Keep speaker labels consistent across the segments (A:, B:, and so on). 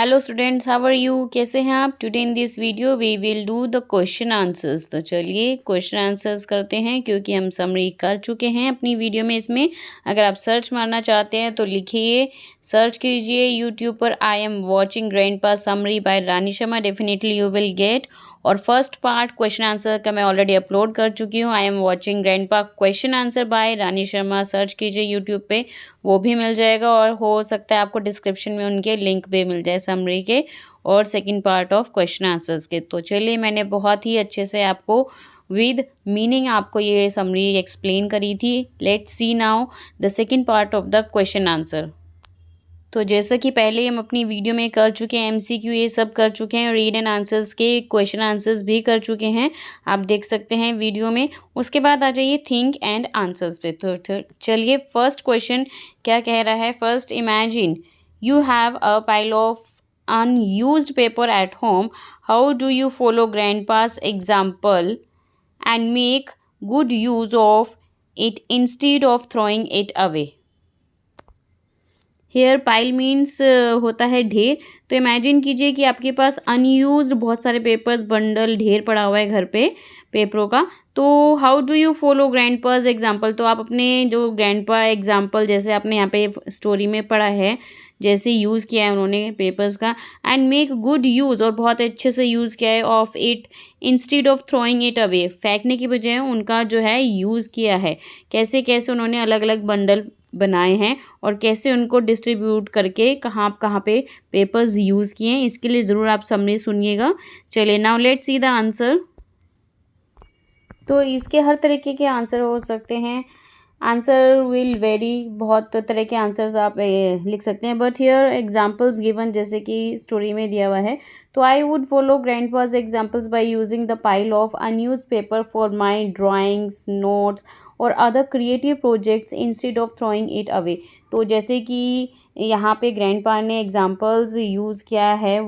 A: Hello students, how are you? कैसे हैं आप? Today in this video we will do the question answers. तो चलिए क्वेश्चन आंसर्स करते हैं, क्योंकि हम समरी कर चुके हैं अपनी वीडियो में। इसमें अगर आप सर्च मारना चाहते हैं तो लिखिए, सर्च कीजिए यूट्यूब पर I am watching grandpa summary by Rani Sharma, definitely you will get. और फर्स्ट पार्ट क्वेश्चन आंसर का मैं ऑलरेडी अपलोड कर चुकी हूँ। I am watching grandpa question answer by Rani Sharma, search कीजिए यूट्यूब पे, वो भी मिल जाएगा। और हो सकता है आपको डिस्क्रिप्शन में उनके लिंक भी मिल जाए समरी के और second part of question answers के। तो चलिए, मैंने बहुत ही अच्छे से आपको विद मीनिंग आपको ये समरी एक्सप्लेन करी थी। Let's see now the second part of the question answer. तो जैसा कि पहले हम अपनी वीडियो में कर चुके हैं, एमसीक्यू ये सब कर चुके हैं, रीड एंड आंसर्स के क्वेश्चन आंसर्स भी कर चुके हैं, आप देख सकते हैं वीडियो में। उसके बाद आ जाइए थिंक एंड आंसर्स पे। तो चलिए फर्स्ट क्वेश्चन क्या कह रहा है। First, imagine you have a pile of unused paper at home, how do you follow grandpa's example and make good use of it instead of throwing it away. Here pile means होता है ढेर। तो imagine कीजिए कि आपके पास unused बहुत सारे papers bundle ढेर पड़ा हुआ है घर पे पेपरों का। तो how do you follow grandpa's example, तो आप अपने जो ग्रैंडपा एग्जाम्पल जैसे आपने यहाँ पे स्टोरी में पढ़ा है, जैसे यूज़ किया है उन्होंने पेपर्स का, एंड मेक गुड यूज़, और बहुत अच्छे से यूज़ किया है, of it instead of throwing it away, फेंकने की बजाय उनका जो है यूज़ किया है। कैसे कैसे उन्होंने अलग अलग बंडल बनाए हैं और कैसे उनको डिस्ट्रीब्यूट करके कहाँ कहाँ पे पेपर्स यूज़ किए हैं, इसके लिए ज़रूर आप समरी सुनिएगा। चलिए now let's see the answer. तो इसके हर तरीके के आंसर हो सकते हैं, आंसर विल वेरी, बहुत तरह के आंसर्स आप लिख सकते हैं, बट हियर एग्जांपल्स गिवन जैसे कि स्टोरी में दिया हुआ है। तो I would follow grandpa's examples by using the pile of unused paper for my drawings, notes और other creative projects instead of throwing it away. तो जैसे कि यहाँ पे ग्रैंडपा ने एग्जांपल्स यूज़ किया है,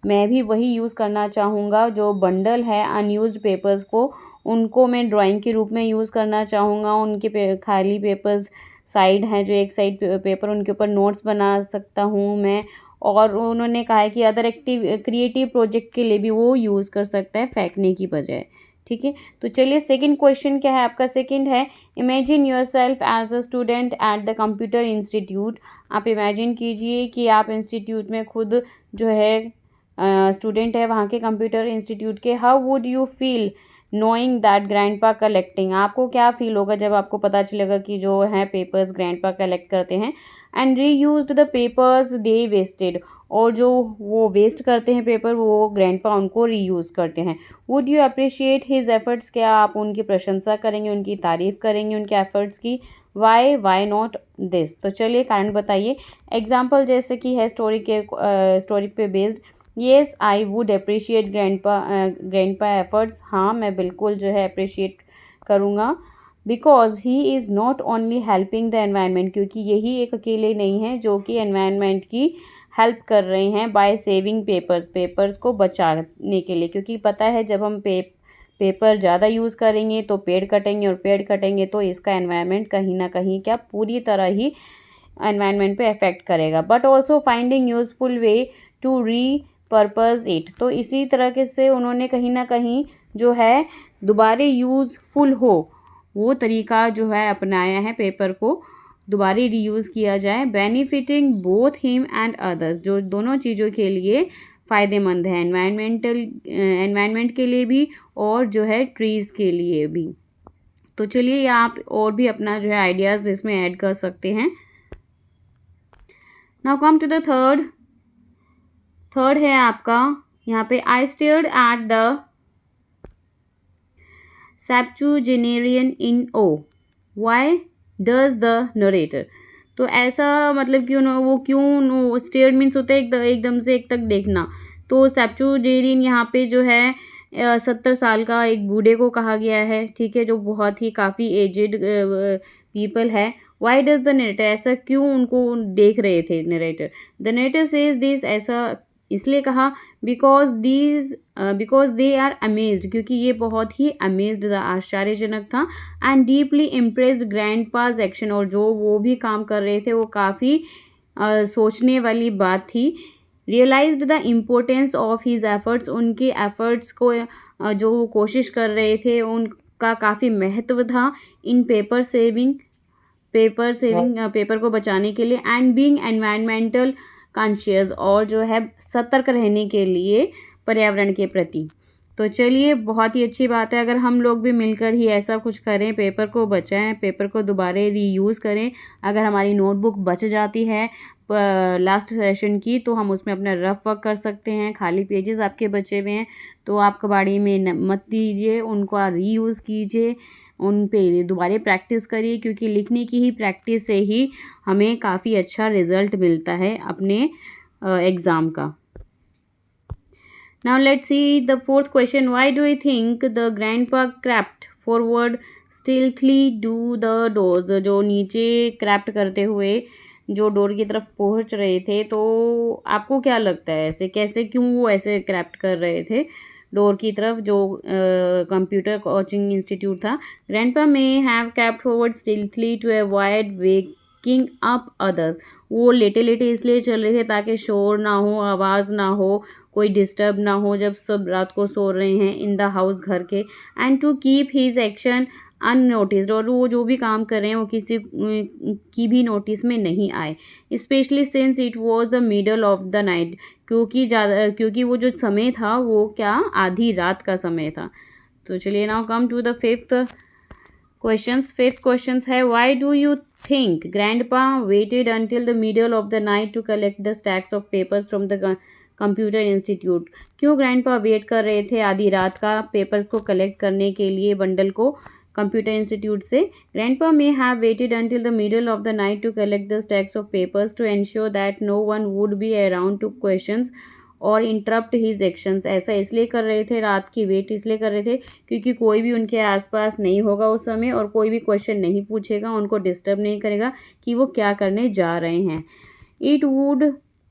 A: मैं भी वही यूज़ करना चाहूँगा। जो बंडल है अनयूज्ड पेपर्स को, उनको मैं ड्राइंग के रूप में यूज़ करना चाहूँगा। उनके खाली पेपर्स साइड हैं, जो एक साइड पेपर, उनके ऊपर नोट्स बना सकता हूँ मैं। और उन्होंने कहा है कि अदर क्रिएटिव प्रोजेक्ट के लिए भी वो यूज़ कर सकता है फेंकने की बजाय। ठीक है, तो चलिए सेकंड क्वेश्चन क्या है आपका। सेकंड है, imagine yourself as a student at the computer institute. आप इमेजिन कीजिए कि आप इंस्टीट्यूट में खुद जो है स्टूडेंट है वहाँ के कंप्यूटर इंस्टीट्यूट के। How would you feel knowing that grandpa collecting, आपको क्या फील होगा जब आपको पता चलेगा कि जो है पेपर्स ग्रैंडपा कलेक्ट करते हैं। And reused the papers they wasted, और जो वो वेस्ट करते हैं पेपर वो ग्रैंडपा उनको रीयूज़ करते हैं। Would you appreciate his efforts, क्या आप उनकी प्रशंसा करेंगे, उनकी तारीफ़ करेंगे उनके एफर्ट्स की। वाई नॉट दिस, तो चलिए कारण बताइए। एग्जाम्पल जैसे कि है स्टोरी पे based. Yes I would appreciate grandpa efforts, हाँ मैं बिल्कुल जो है अप्रिशिएट करूँगा। Because he is not only helping the environment, क्योंकि यही एक अकेले नहीं है जो कि एनवायरनमेंट की हेल्प कर रहे हैं बाय सेविंग पेपर्स को बचाने के लिए। क्योंकि पता है जब हम पेपर ज़्यादा यूज़ करेंगे तो पेड़ कटेंगे, और पेड़ कटेंगे तो इसका एनवायरनमेंट कहीं ना कहीं क्या पूरी तरह ही एनवायरनमेंट पे अफेक्ट करेगा। But also finding useful way to purpose it, तो इसी तरह के से उन्होंने कहीं ना कहीं जो है दोबारा यूज़फुल हो वो तरीका जो है अपनाया है, पेपर को दोबारा रीयूज़ किया जाए। Benefiting both him and others, जो दोनों चीज़ों के लिए फ़ायदेमंद है, एनवायरनमेंट के लिए भी और जो है ट्रीज़ के लिए भी। तो चलिए आप और भी अपना जो है आइडियाज़ इसमें ऐड कर सकते हैं। Now come to the third है आपका यहाँ पे, I stared at the septuagenarian in awe, why does the narrator. तो ऐसा मतलब क्यों ना, वो क्यों, स्टेयर्ड मीन्स होता है एकदम से एक तक देखना। तो सेप्चुजेरियन यहाँ पे जो है 70 साल का एक बूढ़े को कहा गया है, ठीक है, जो बहुत ही काफ़ी एजेड पीपल है। वाई डज द नरेटर, ऐसा क्यों उनको देख रहे थे narrator. The narrator says this, ऐसा इसलिए कहा बिकॉज दे आर अमेज्ड, क्योंकि ये बहुत ही अमेज्ड था, आश्चर्यजनक था। एंड डीपली इम्प्रेस्ड ग्रैंडपाज एक्शन, और जो वो भी काम कर रहे थे वो काफ़ी सोचने वाली बात थी। Realised the importance of his efforts, उनके एफर्ट्स को जो वो कोशिश कर रहे थे उनका काफ़ी महत्व था इन पेपर सेविंग पेपर को बचाने के लिए, एंड बीइंग एनवायरमेंटल कॉन्शियस, और जो है सतर्क रहने के लिए पर्यावरण के प्रति। तो चलिए, बहुत ही अच्छी बात है अगर हम लोग भी मिलकर ही ऐसा कुछ करें, पेपर को बचाएं, पेपर को दोबारा रीयूज़ करें। अगर हमारी नोटबुक बच जाती है लास्ट सेशन की, तो हम उसमें अपना रफ वर्क कर सकते हैं। खाली पेजेस आपके बचे हुए हैं तो आप कबाड़ी में मत दीजिए, उनको रीयूज़ कीजिए, उन पे दोबारा प्रैक्टिस करिए, क्योंकि लिखने की ही प्रैक्टिस से ही हमें काफ़ी अच्छा रिज़ल्ट मिलता है अपने एग्ज़ाम का। Now let's see the fourth question. Why do you think the grandpa crept forward stealthily to the doors? जो नीचे क्रैप्ट करते हुए जो डोर की तरफ पहुंच रहे थे, तो आपको क्या लगता है ऐसे कैसे, क्यों वो ऐसे क्रैप्ट कर रहे थे डोर की तरफ, जो कंप्यूटर कोचिंग इंस्टीट्यूट था। Grandpa may have crept forward stealthily to avoid waking up others. वो लेटे लेटे इसलिए चल रहे थे ताकि शोर ना हो, आवाज़ ना हो, कोई डिस्टर्ब ना हो जब सब रात को सो रहे हैं इन द हाउस, घर के। And to keep his action unnoticed, और वो जो भी काम कर रहे हैं वो किसी की भी नोटिस में नहीं आए। Specially since it was the middle of the night, क्योंकि वो जो समय था वो क्या आधी रात का समय था। तो चलिए, now come to the fifth question है, why do you think grandpa waited until the middle of the night to collect the stacks of papers from the computer institute? क्यों ग्रैंडपा वेट कर रहे थे आधी रात का पेपर्स को collect करने के लिए, बंडल को कंप्यूटर इंस्टीट्यूट से? Grandpa may have waited until the middle of the night to collect the stacks of papers to ensure that no one would be around to questions और interrupt his actions. ऐसा इसलिए कर रहे थे, रात की wait इसलिए कर रहे थे क्योंकि कोई भी उनके आसपास नहीं होगा उस समय, और कोई भी क्वेश्चन नहीं पूछेगा, उनको डिस्टर्ब नहीं करेगा कि वो क्या करने जा रहे हैं।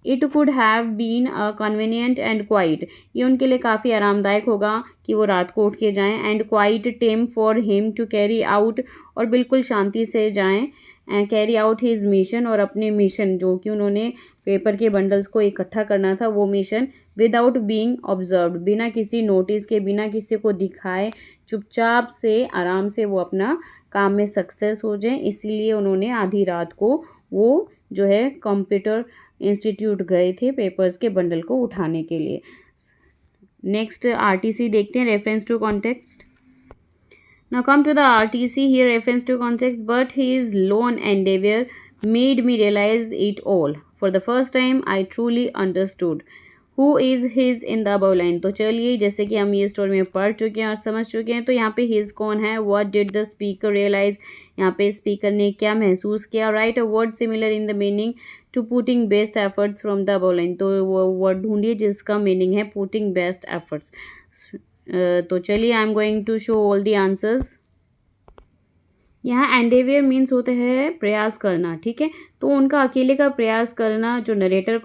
A: It could have been convenient and quiet, ये उनके लिए काफ़ी आरामदायक होगा कि वो रात को उठ के जाएं, and quiet time for him to carry out, और बिल्कुल शांति से जाएं, कैरी आउट हिज मिशन, और अपने मिशन जो कि उन्होंने पेपर के बंडल्स को इकट्ठा करना था वो मिशन, विदाउट बीइंग ऑब्जर्व्ड, बिना किसी नोटिस के, बिना किसी को दिखाए, चुपचाप से आराम से वो अपना काम में सक्सेस हो जाए। इसीलिए उन्होंने आधी रात को वो जो है कंप्यूटर इंस्टीट्यूट गए थे पेपर्स के बंडल को उठाने के लिए। नेक्स्ट आरटीसी देखते हैं, reference to context. Now come to the RTC, here reference to context, but his lone endeavor made me realize it all. For the first time, I truly understood who is his in the above line. तो चलिए, जैसे कि हम ये story में पढ़ चुके हैं और समझ चुके हैं, तो यहाँ पे his कौन है, what did the speaker realize, यहाँ पे स्पीकर ने क्या महसूस किया, write a word similar in the meaning to putting best efforts from the above line. तो वो वर्ड ढूंढिए जिसका मीनिंग है putting best efforts. तो चलिए, I am going to show all the answers. यहाँ एंडेवियर मीन्स होते हैं प्रयास करना, ठीक है। तो उनका अकेले का प्रयास करना जो नरेटर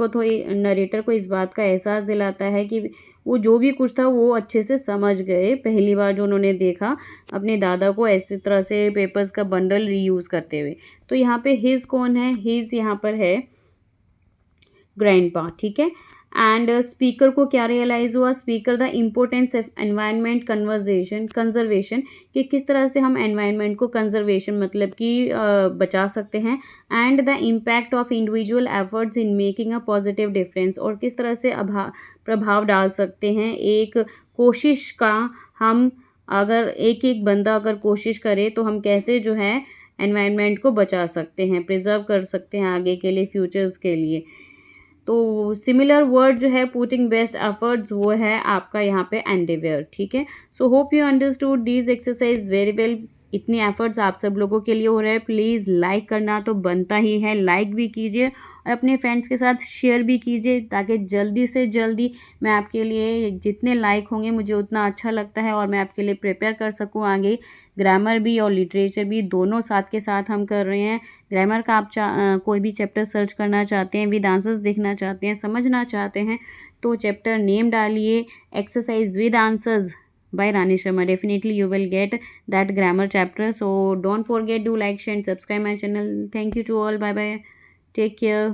A: को इस बात का एहसास दिलाता है कि वो जो भी कुछ था वो अच्छे से समझ गए, पहली बार जो उन्होंने देखा अपने दादा को ऐसी तरह से पेपर्स का बंडल रीयूज़ करते हुए। तो यहाँ पे हिज कौन है, हिज यहाँ पर है ग्रैंडपा, ठीक है। एंड स्पीकर को क्या रियलाइज़ हुआ, speaker the importance of environment conservation, कि किस तरह से हम एनवायरनमेंट को कंजर्वेशन मतलब कि बचा सकते हैं, and the impact of individual efforts in making a positive difference, और किस तरह से प्रभाव डाल सकते हैं एक कोशिश का। हम अगर एक बंदा अगर कोशिश करे तो हम कैसे जो है एनवायरनमेंट को बचा सकते हैं, प्रिजर्व कर सकते हैं आगे के लिए, फ्यूचर्स के लिए। तो सिमिलर वर्ड जो है पुटिंग बेस्ट एफर्ट्स वो है आपका यहाँ पे एंडेवियर, ठीक है। So hope you understood this exercise very well. इतने एफर्ट्स आप सब लोगों के लिए हो रहे हैं, प्लीज़ लाइक करना तो बनता ही है, लाइक भी कीजिए और अपने फ्रेंड्स के साथ शेयर भी कीजिए, ताकि जल्दी से जल्दी मैं आपके लिए, जितने लाइक होंगे मुझे उतना अच्छा लगता है और मैं आपके लिए प्रिपेयर कर सकूं आगे। ग्रामर भी और लिटरेचर भी दोनों साथ के साथ हम कर रहे हैं। ग्रामर का आप कोई भी चैप्टर सर्च करना चाहते हैं, विद आंसर्स देखना चाहते हैं, समझना चाहते हैं, तो चैप्टर नेम डालिए exercise with answers by Rani Sharma. Definitely you will get that grammar chapter. So don't forget to like, share and subscribe my channel. Thank you to all. Bye bye. Take care.